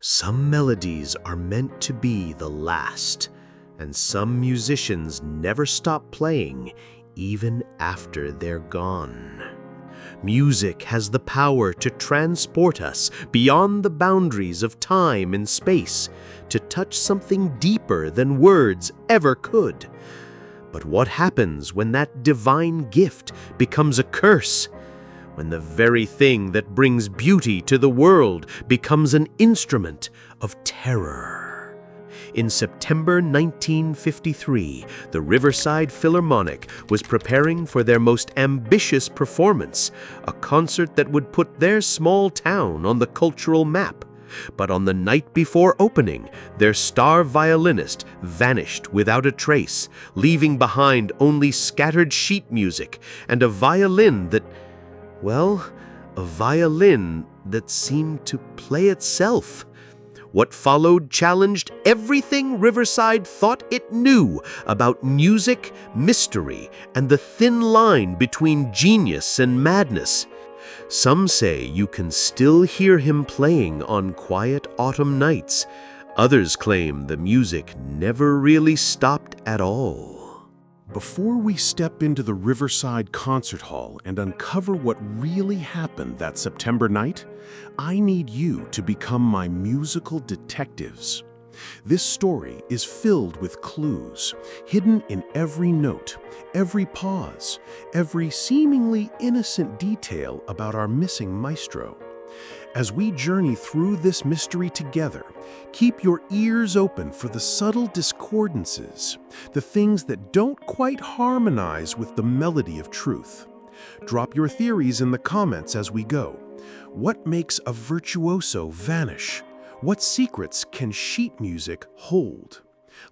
Some melodies are meant to be the last, and some musicians never stop playing even after they're gone. Music has the power to transport us beyond the boundaries of time and space, to touch something deeper than words ever could. But what happens when that divine gift becomes a curse? When the very thing that brings beauty to the world becomes an instrument of terror. In September 1953, the Riverside Philharmonic was preparing for their most ambitious performance, a concert that would put their small town on the cultural map. But on the night before opening, their star violinist vanished without a trace, leaving behind only scattered sheet music and a violin that, well, a violin that seemed to play itself. What followed challenged everything Riverside thought it knew about music, mystery, and the thin line between genius and madness. Some say you can still hear him playing on quiet autumn nights. Others claim the music never really stopped at all. Before we step into the Riverside Concert Hall and uncover what really happened that September night, I need you to become my musical detectives. This story is filled with clues, hidden in every note, every pause, every seemingly innocent detail about our missing maestro. As we journey through this mystery together, keep your ears open for the subtle discordances, the things that don't quite harmonize with the melody of truth. Drop your theories in the comments as we go. What makes a virtuoso vanish? What secrets can sheet music hold?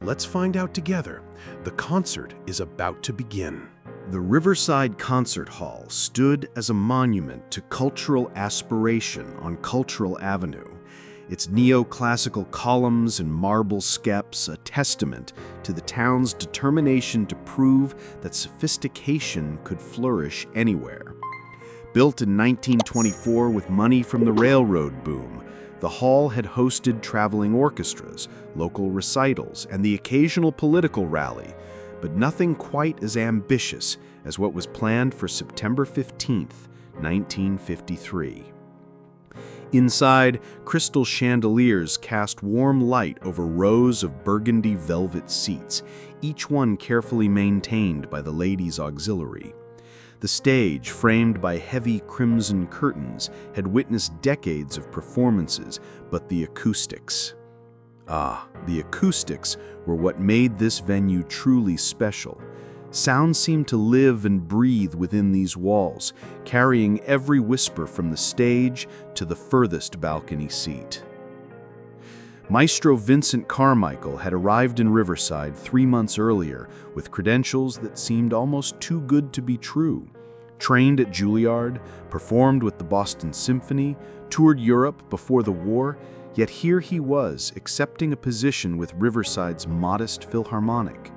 Let's find out together. The concert is about to begin. The Riverside Concert Hall stood as a monument to cultural aspiration on Cultural Avenue, its neoclassical columns and marble skeps a testament to the town's determination to prove that sophistication could flourish anywhere. Built in 1924 with money from the railroad boom, the hall had hosted traveling orchestras, local recitals, and the occasional political rally, but nothing quite as ambitious as what was planned for September 15th, 1953. Inside, crystal chandeliers cast warm light over rows of burgundy velvet seats, each one carefully maintained by the ladies' auxiliary. The stage, framed by heavy crimson curtains, had witnessed decades of performances, but the acoustics. The acoustics were what made this venue truly special. Sound seemed to live and breathe within these walls, carrying every whisper from the stage to the furthest balcony seat. Maestro Vincent Carmichael had arrived in Riverside 3 months earlier with credentials that seemed almost too good to be true. Trained at Juilliard, performed with the Boston Symphony, toured Europe before the war, yet here he was, accepting a position with Riverside's modest Philharmonic.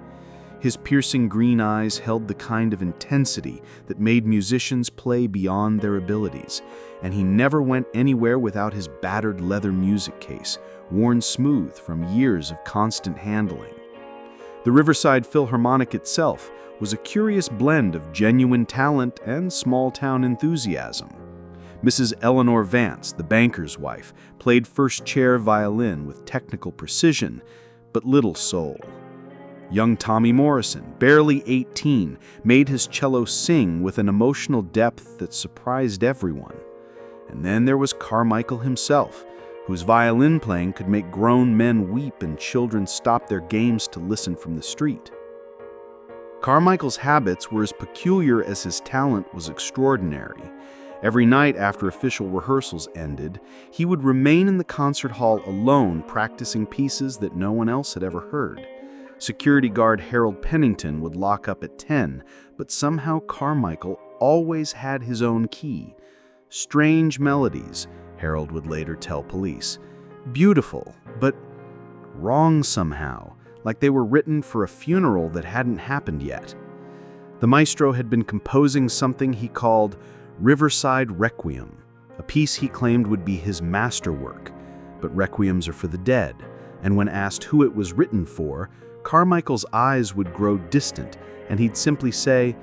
His piercing green eyes held the kind of intensity that made musicians play beyond their abilities, and he never went anywhere without his battered leather music case, worn smooth from years of constant handling. The Riverside Philharmonic itself was a curious blend of genuine talent and small-town enthusiasm. Mrs. Eleanor Vance, the banker's wife, played first-chair violin with technical precision, but little soul. Young Tommy Morrison, barely 18, made his cello sing with an emotional depth that surprised everyone. And then there was Carmichael himself, whose violin playing could make grown men weep and children stop their games to listen from the street. Carmichael's habits were as peculiar as his talent was extraordinary. Every night after official rehearsals ended, he would remain in the concert hall alone, practicing pieces that no one else had ever heard. Security guard Harold Pennington would lock up at 10, but somehow Carmichael always had his own key. Strange melodies, Harold would later tell police. Beautiful, but wrong somehow, like they were written for a funeral that hadn't happened yet. The maestro had been composing something he called Riverside Requiem, a piece he claimed would be his masterwork, but requiems are for the dead, and when asked who it was written for, Carmichael's eyes would grow distant, and he'd simply say,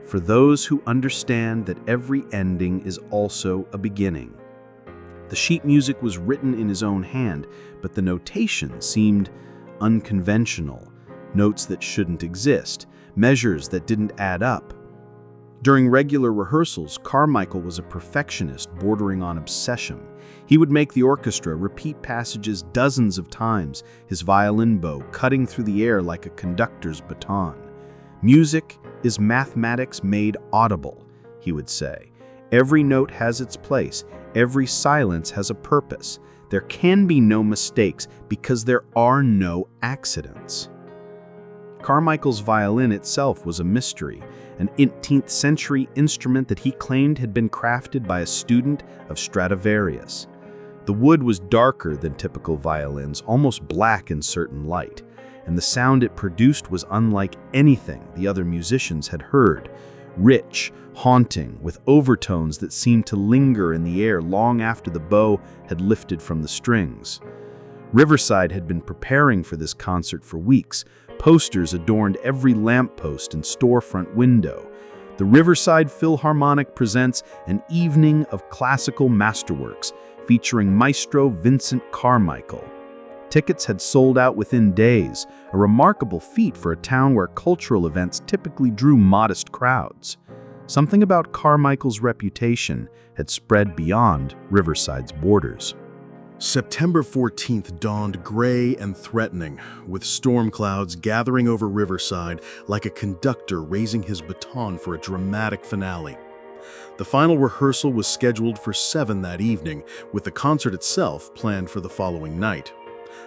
"For those who understand that every ending is also a beginning." The sheet music was written in his own hand, but the notation seemed unconventional, notes that shouldn't exist, measures that didn't add up. During regular rehearsals, Carmichael was a perfectionist bordering on obsession. He would make the orchestra repeat passages dozens of times, his violin bow cutting through the air like a conductor's baton. "Music is mathematics made audible," he would say. "Every note has its place. Every silence has a purpose. There can be no mistakes because there are no accidents." Carmichael's violin itself was a mystery, an 18th century instrument that he claimed had been crafted by a student of Stradivarius. The wood was darker than typical violins, almost black in certain light, and the sound it produced was unlike anything the other musicians had heard. Rich, haunting, with overtones that seemed to linger in the air long after the bow had lifted from the strings. Riverside had been preparing for this concert for weeks. Posters adorned every lamppost and storefront window. The Riverside Philharmonic presents an evening of classical masterworks featuring Maestro Vincent Carmichael. Tickets had sold out within days, a remarkable feat for a town where cultural events typically drew modest crowds. Something about Carmichael's reputation had spread beyond Riverside's borders. September 14th dawned gray and threatening, with storm clouds gathering over Riverside like a conductor raising his baton for a dramatic finale. The final rehearsal was scheduled for 7 that evening, with the concert itself planned for the following night.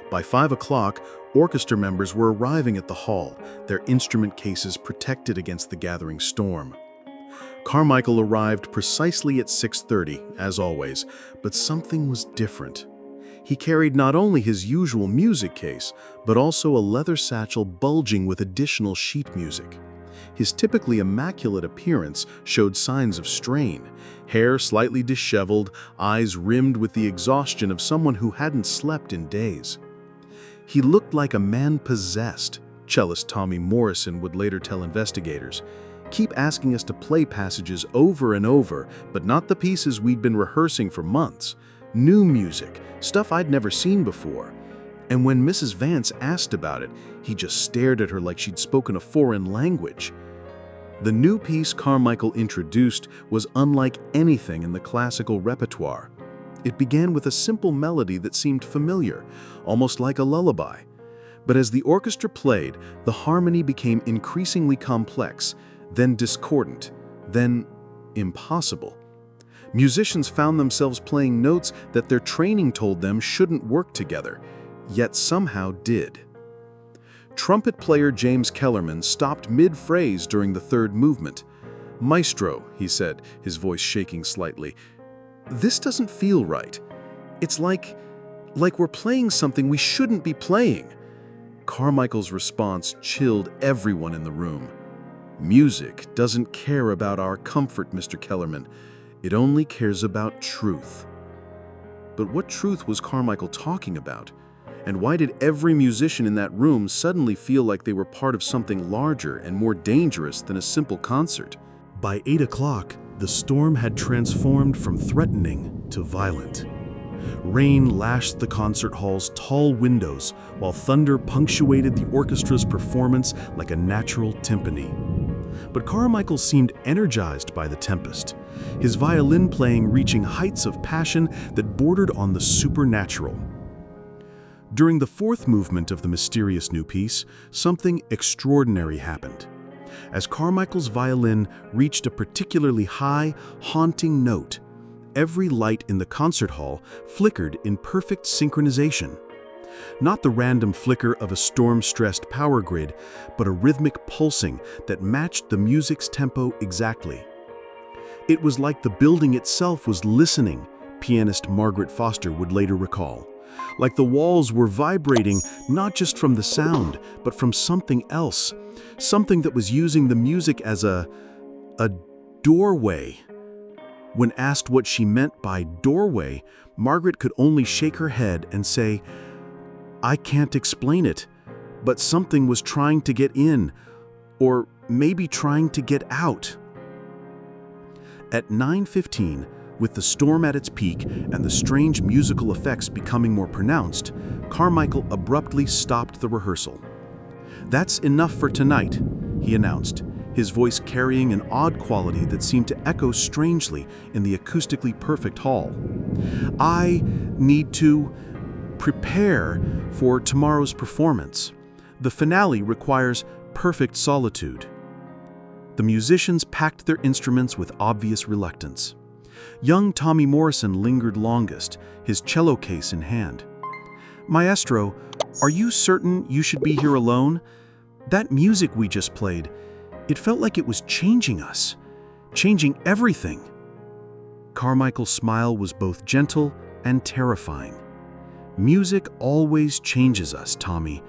By 5 o'clock, orchestra members were arriving at the hall, their instrument cases protected against the gathering storm. Carmichael arrived precisely at 6:30, as always, but something was different. He carried not only his usual music case, but also a leather satchel bulging with additional sheet music. His typically immaculate appearance showed signs of strain, hair slightly disheveled, eyes rimmed with the exhaustion of someone who hadn't slept in days. He looked like a man possessed, cellist Tommy Morrison would later tell investigators. "Keep asking us to play passages over and over, but not the pieces we'd been rehearsing for months. New music, stuff I'd never seen before." And when Mrs. Vance asked about it, he just stared at her like she'd spoken a foreign language. The new piece Carmichael introduced was unlike anything in the classical repertoire. It began with a simple melody that seemed familiar, almost like a lullaby. But as the orchestra played, the harmony became increasingly complex, then discordant, then impossible. Musicians found themselves playing notes that their training told them shouldn't work together, yet somehow did. Trumpet player James Kellerman stopped mid-phrase during the third movement. "Maestro," he said, his voice shaking slightly, "this doesn't feel right. It's like we're playing something we shouldn't be playing." Carmichael's response chilled everyone in the room. "Music doesn't care about our comfort, Mr. Kellerman. It only cares about truth." But what truth was Carmichael talking about? And why did every musician in that room suddenly feel like they were part of something larger and more dangerous than a simple concert? By 8 o'clock, the storm had transformed from threatening to violent. Rain lashed the concert hall's tall windows, while thunder punctuated the orchestra's performance like a natural timpani. But Carmichael seemed energized by the tempest, his violin playing reaching heights of passion that bordered on the supernatural. During the fourth movement of the mysterious new piece, something extraordinary happened. As Carmichael's violin reached a particularly high, haunting note, every light in the concert hall flickered in perfect synchronization. Not the random flicker of a storm-stressed power grid, but a rhythmic pulsing that matched the music's tempo exactly. It was like the building itself was listening, pianist Margaret Foster would later recall. Like the walls were vibrating not just from the sound, but from something else, something that was using the music as a doorway. When asked what she meant by doorway, Margaret could only shake her head and say, "I can't explain it, but something was trying to get in, or maybe trying to get out." At 9:15, with the storm at its peak and the strange musical effects becoming more pronounced, Carmichael abruptly stopped the rehearsal. "That's enough for tonight," he announced, his voice carrying an odd quality that seemed to echo strangely in the acoustically perfect hall. "I need to prepare for tomorrow's performance. The finale requires perfect solitude." The musicians packed their instruments with obvious reluctance. Young Tommy Morrison lingered longest, his cello case in hand. "Maestro, are you certain you should be here alone? That music we just played, it felt like it was changing us, changing everything." Carmichael's smile was both gentle and terrifying. "Music always changes us, Tommy.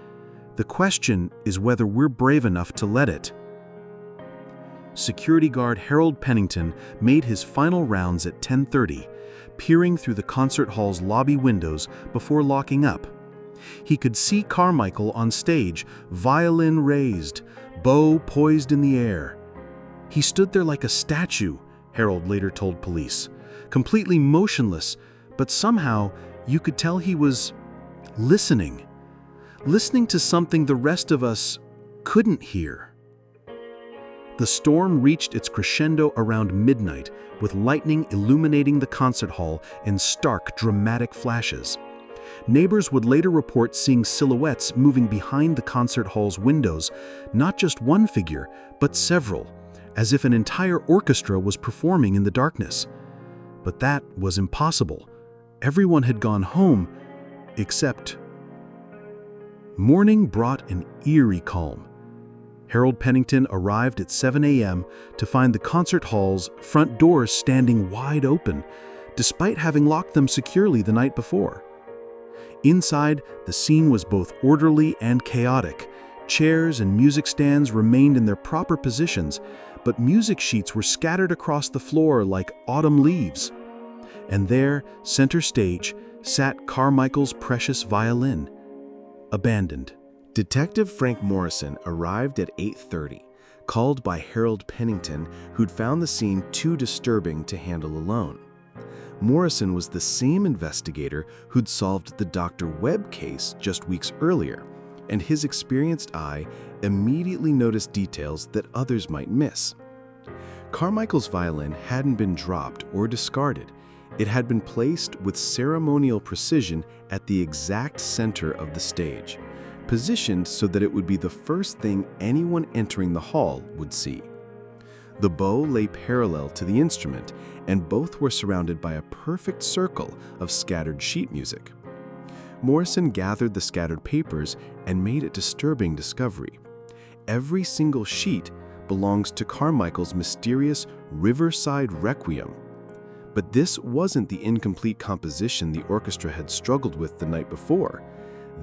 The question is whether we're brave enough to let it." Security guard Harold Pennington made his final rounds at 10:30, peering through the concert hall's lobby windows before locking up. He could see Carmichael on stage, violin raised, bow poised in the air. He stood there like a statue, Harold later told police, completely motionless, but somehow you could tell he was listening to something the rest of us couldn't hear. The storm reached its crescendo around midnight, with lightning illuminating the concert hall in stark, dramatic flashes. Neighbors would later report seeing silhouettes moving behind the concert hall's windows, not just one figure, but several, as if an entire orchestra was performing in the darkness. But that was impossible. Everyone had gone home, except... Morning brought an eerie calm. Harold Pennington arrived at 7 a.m. to find the concert hall's front doors standing wide open, despite having locked them securely the night before. Inside, the scene was both orderly and chaotic. Chairs and music stands remained in their proper positions, but music sheets were scattered across the floor like autumn leaves. And there, center stage, sat Carmichael's precious violin, abandoned. Detective Frank Morrison arrived at 8:30, called by Harold Pennington, who'd found the scene too disturbing to handle alone. Morrison was the same investigator who'd solved the Dr. Webb case just weeks earlier, and his experienced eye immediately noticed details that others might miss. Carmichael's violin hadn't been dropped or discarded. It had been placed with ceremonial precision at the exact center of the stage, positioned so that it would be the first thing anyone entering the hall would see. The bow lay parallel to the instrument, and both were surrounded by a perfect circle of scattered sheet music. Morrison gathered the scattered papers and made a disturbing discovery. Every single sheet belongs to Carmichael's mysterious Riverside Requiem. But this wasn't the incomplete composition the orchestra had struggled with the night before.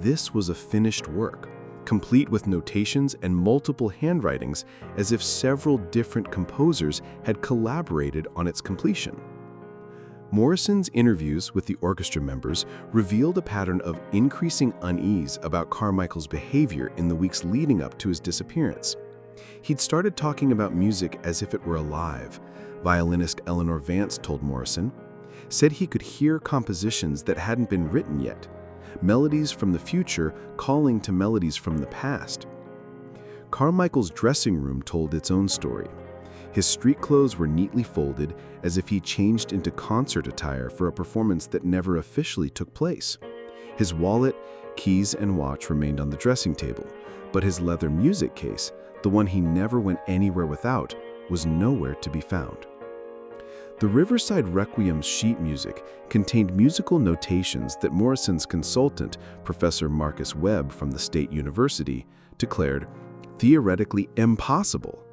This was a finished work, complete with notations and multiple handwritings, as if several different composers had collaborated on its completion. Morrison's interviews with the orchestra members revealed a pattern of increasing unease about Carmichael's behavior in the weeks leading up to his disappearance. He'd started talking about music as if it were alive, violinist Eleanor Vance told Morrison, said he could hear compositions that hadn't been written yet, melodies from the future calling to melodies from the past. Carmichael's dressing room told its own story. His street clothes were neatly folded, as if he changed into concert attire for a performance that never officially took place. His wallet, keys, and watch remained on the dressing table, but his leather music case, the one he never went anywhere without, was nowhere to be found. The Riverside Requiem's sheet music contained musical notations that Morrison's consultant, Professor Marcus Webb from the State University, declared theoretically impossible.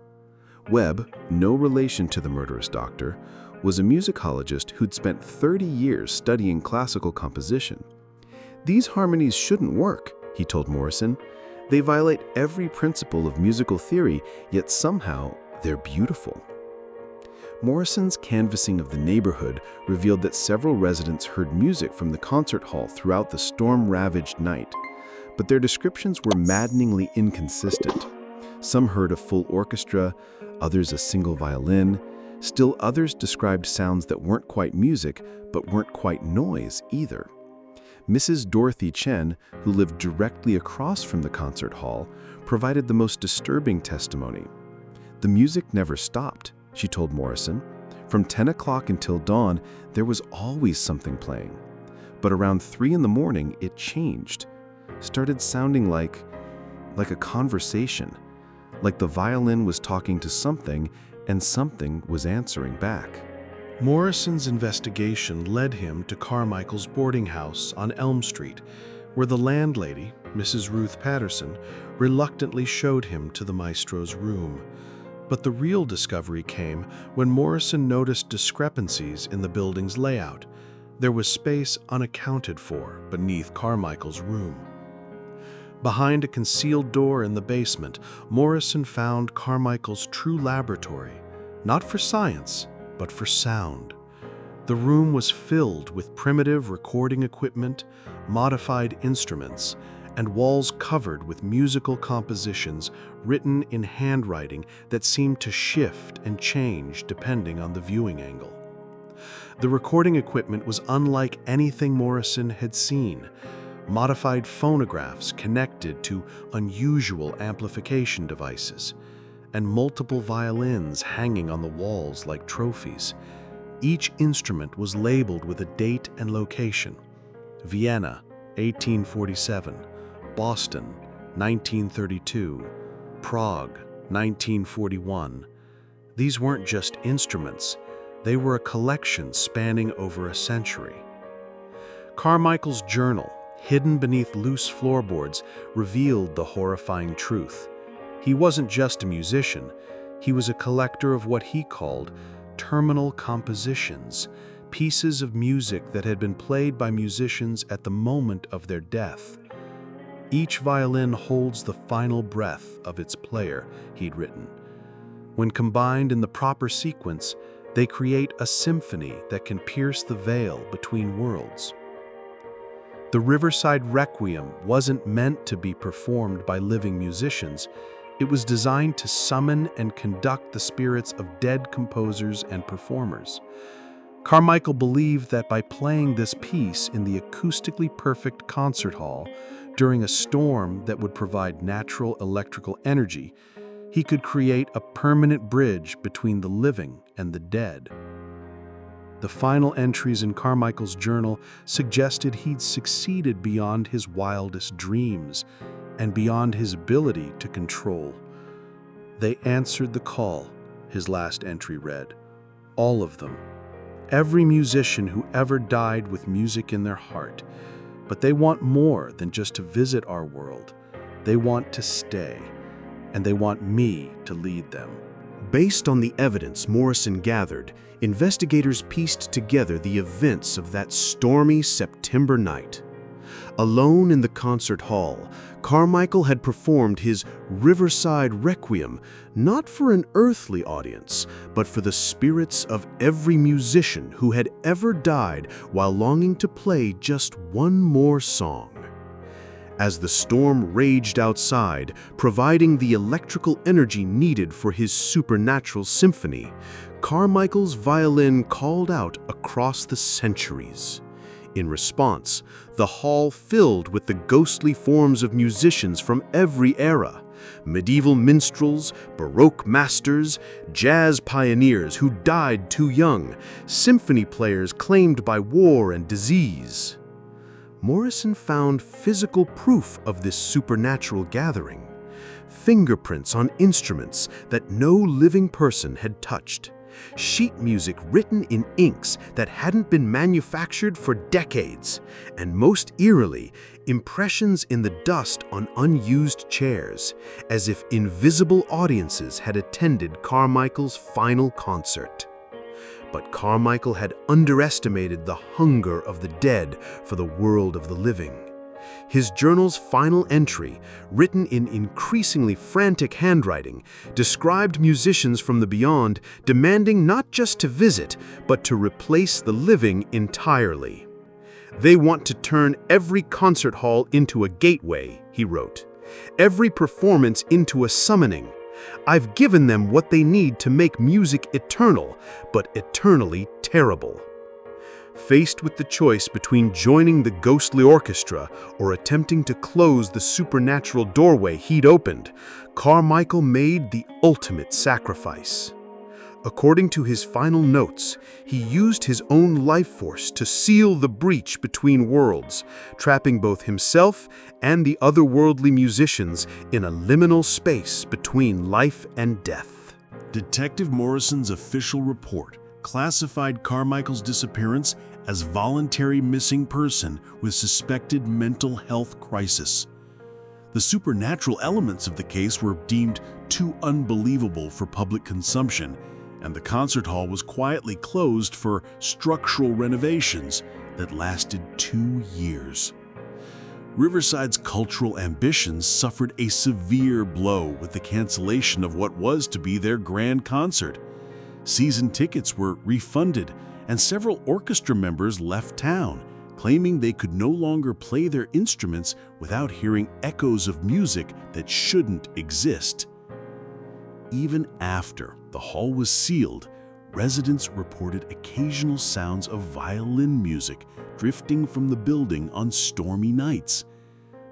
Webb, no relation to the murderous doctor, was a musicologist who'd spent 30 years studying classical composition. "These harmonies shouldn't work," he told Morrison. "They violate every principle of musical theory, yet somehow they're beautiful." Morrison's canvassing of the neighborhood revealed that several residents heard music from the concert hall throughout the storm-ravaged night, but their descriptions were maddeningly inconsistent. Some heard a full orchestra, others a single violin. Still others described sounds that weren't quite music, but weren't quite noise either. Mrs. Dorothy Chen, who lived directly across from the concert hall, provided the most disturbing testimony. The music never stopped, she told Morrison. From 10 o'clock until dawn, there was always something playing. But around 3 in the morning, it changed. Started sounding like a conversation. Like the violin was talking to something and something was answering back. Morrison's investigation led him to Carmichael's boarding house on Elm Street, where the landlady, Mrs. Ruth Patterson, reluctantly showed him to the maestro's room. But the real discovery came when Morrison noticed discrepancies in the building's layout. There was space unaccounted for beneath Carmichael's room. Behind a concealed door in the basement, Morrison found Carmichael's true laboratory, not for science, but for sound. The room was filled with primitive recording equipment, modified instruments, and walls covered with musical compositions written in handwriting that seemed to shift and change depending on the viewing angle. The recording equipment was unlike anything Morrison had seen. Modified phonographs connected to unusual amplification devices, and multiple violins hanging on the walls like trophies. Each instrument was labeled with a date and location: Vienna, 1847, Boston, 1932, Prague, 1941. These weren't just instruments, they were a collection spanning over a century. Carmichael's journal, hidden beneath loose floorboards, revealed the horrifying truth. He wasn't just a musician, he was a collector of what he called terminal compositions, pieces of music that had been played by musicians at the moment of their death. Each violin holds the final breath of its player, he'd written. When combined in the proper sequence, they create a symphony that can pierce the veil between worlds. The Riverside Requiem wasn't meant to be performed by living musicians. It was designed to summon and conduct the spirits of dead composers and performers. Carmichael believed that by playing this piece in the acoustically perfect concert hall during a storm that would provide natural electrical energy, he could create a permanent bridge between the living and the dead. The final entries in Carmichael's journal suggested he'd succeeded beyond his wildest dreams and beyond his ability to control. They answered the call, his last entry read. All of them. Every musician who ever died with music in their heart. But they want more than just to visit our world. They want to stay, and they want me to lead them. Based on the evidence Morrison gathered, investigators pieced together the events of that stormy September night. Alone in the concert hall, Carmichael had performed his Riverside Requiem not for an earthly audience, but for the spirits of every musician who had ever died while longing to play just one more song. As the storm raged outside, providing the electrical energy needed for his supernatural symphony, Carmichael's violin called out across the centuries. In response, the hall filled with the ghostly forms of musicians from every era: medieval minstrels, Baroque masters, jazz pioneers who died too young, symphony players claimed by war and disease. Morrison found physical proof of this supernatural gathering: fingerprints on instruments that no living person had touched, sheet music written in inks that hadn't been manufactured for decades, and most eerily, impressions in the dust on unused chairs, as if invisible audiences had attended Carmichael's final concert. But Carmichael had underestimated the hunger of the dead for the world of the living. His journal's final entry, written in increasingly frantic handwriting, described musicians from the beyond demanding not just to visit, but to replace the living entirely. "They want to turn every concert hall into a gateway," he wrote. "Every performance into a summoning. I've given them what they need to make music eternal, but eternally terrible." Faced with the choice between joining the ghostly orchestra or attempting to close the supernatural doorway he'd opened, Carmichael made the ultimate sacrifice. According to his final notes, he used his own life force to seal the breach between worlds, trapping both himself and the otherworldly musicians in a liminal space between life and death. Detective Morrison's official report classified Carmichael's disappearance as voluntary missing person with suspected mental health crisis. The supernatural elements of the case were deemed too unbelievable for public consumption, and the concert hall was quietly closed for structural renovations that lasted 2 years. Riverside's cultural ambitions suffered a severe blow with the cancellation of what was to be their grand concert. Season tickets were refunded, and several orchestra members left town, claiming they could no longer play their instruments without hearing echoes of music that shouldn't exist. Even after the hall was sealed, residents reported occasional sounds of violin music drifting from the building on stormy nights.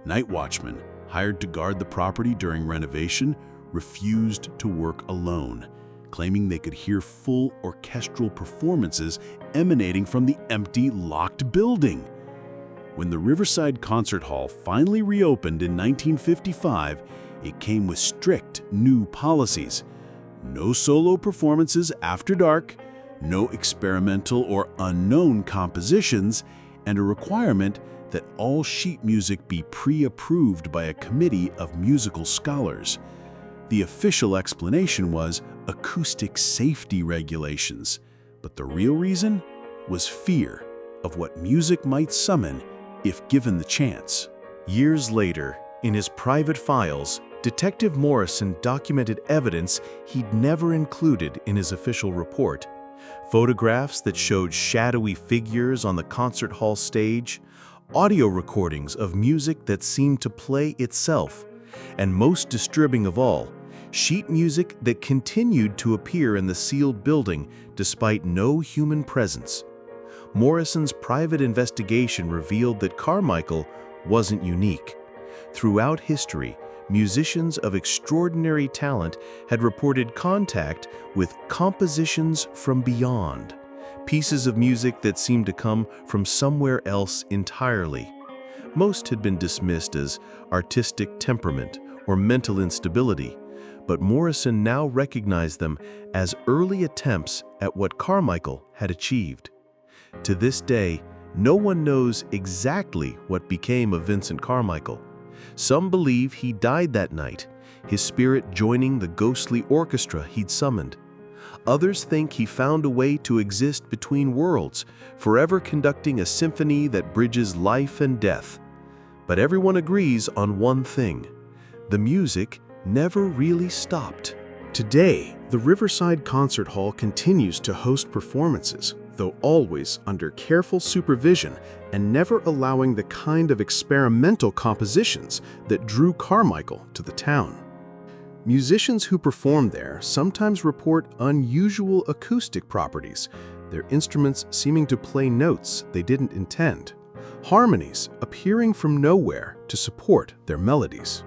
Night watchmen, hired to guard the property during renovation, refused to work alone, claiming they could hear full orchestral performances emanating from the empty, locked building. When the Riverside Concert Hall finally reopened in 1955, it came with strict new policies. No solo performances after dark, no experimental or unknown compositions, and a requirement that all sheet music be pre-approved by a committee of musical scholars. The official explanation was acoustic safety regulations, but the real reason was fear of what music might summon if given the chance. Years later, in his private files, Detective Morrison documented evidence he'd never included in his official report. Photographs that showed shadowy figures on the concert hall stage, audio recordings of music that seemed to play itself, and most disturbing of all, sheet music that continued to appear in the sealed building despite no human presence. Morrison's private investigation revealed that Carmichael wasn't unique. Throughout history, musicians of extraordinary talent had reported contact with compositions from beyond, pieces of music that seemed to come from somewhere else entirely. Most had been dismissed as artistic temperament or mental instability, but Morrison now recognized them as early attempts at what Carmichael had achieved. To this day, no one knows exactly what became of Vincent Carmichael. Some believe he died that night, his spirit joining the ghostly orchestra he'd summoned. Others think he found a way to exist between worlds, forever conducting a symphony that bridges life and death. But everyone agrees on one thing: the music never really stopped. Today, the Riverside Concert Hall continues to host performances, though always under careful supervision and never allowing the kind of experimental compositions that drew Carmichael to the town. Musicians who perform there sometimes report unusual acoustic properties, their instruments seeming to play notes they didn't intend, harmonies appearing from nowhere to support their melodies.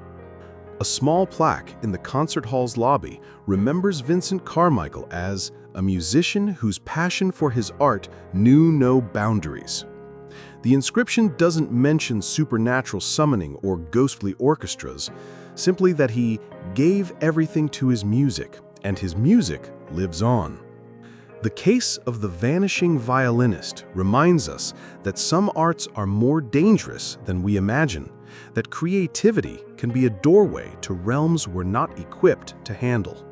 A small plaque in the concert hall's lobby remembers Vincent Carmichael as a musician whose passion for his art knew no boundaries. The inscription doesn't mention supernatural summoning or ghostly orchestras, simply that he gave everything to his music, and his music lives on. The case of the vanishing violinist reminds us that some arts are more dangerous than we imagine, that creativity can be a doorway to realms we're not equipped to handle.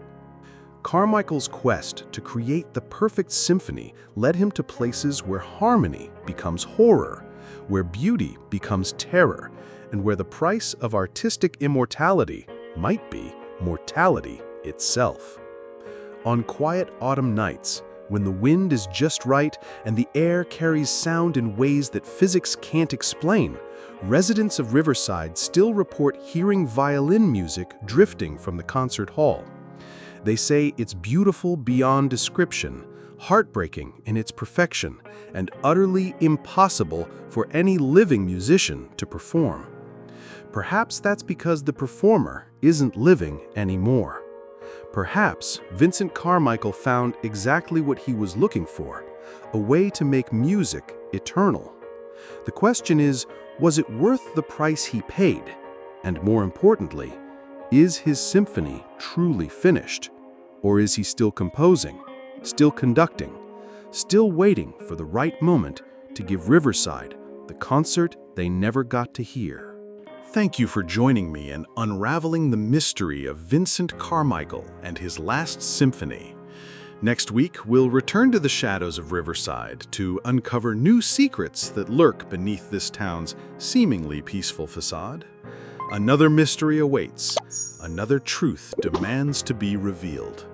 Carmichael's quest to create the perfect symphony led him to places where harmony becomes horror, where beauty becomes terror, and where the price of artistic immortality might be mortality itself. On quiet autumn nights, when the wind is just right and the air carries sound in ways that physics can't explain, residents of Riverside still report hearing violin music drifting from the concert hall. They say it's beautiful beyond description, heartbreaking in its perfection, and utterly impossible for any living musician to perform. Perhaps that's because the performer isn't living anymore. Perhaps Vincent Carmichael found exactly what he was looking for, a way to make music eternal. The question is, was it worth the price he paid? And more importantly, is his symphony truly finished? Or is he still composing, still conducting, still waiting for the right moment to give Riverside the concert they never got to hear? Thank you for joining me in unraveling the mystery of Vincent Carmichael and his last symphony. Next week, we'll return to the shadows of Riverside to uncover new secrets that lurk beneath this town's seemingly peaceful facade. Another mystery awaits. Another truth demands to be revealed.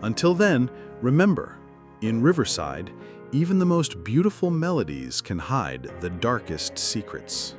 Until then, remember, in Riverside, even the most beautiful melodies can hide the darkest secrets.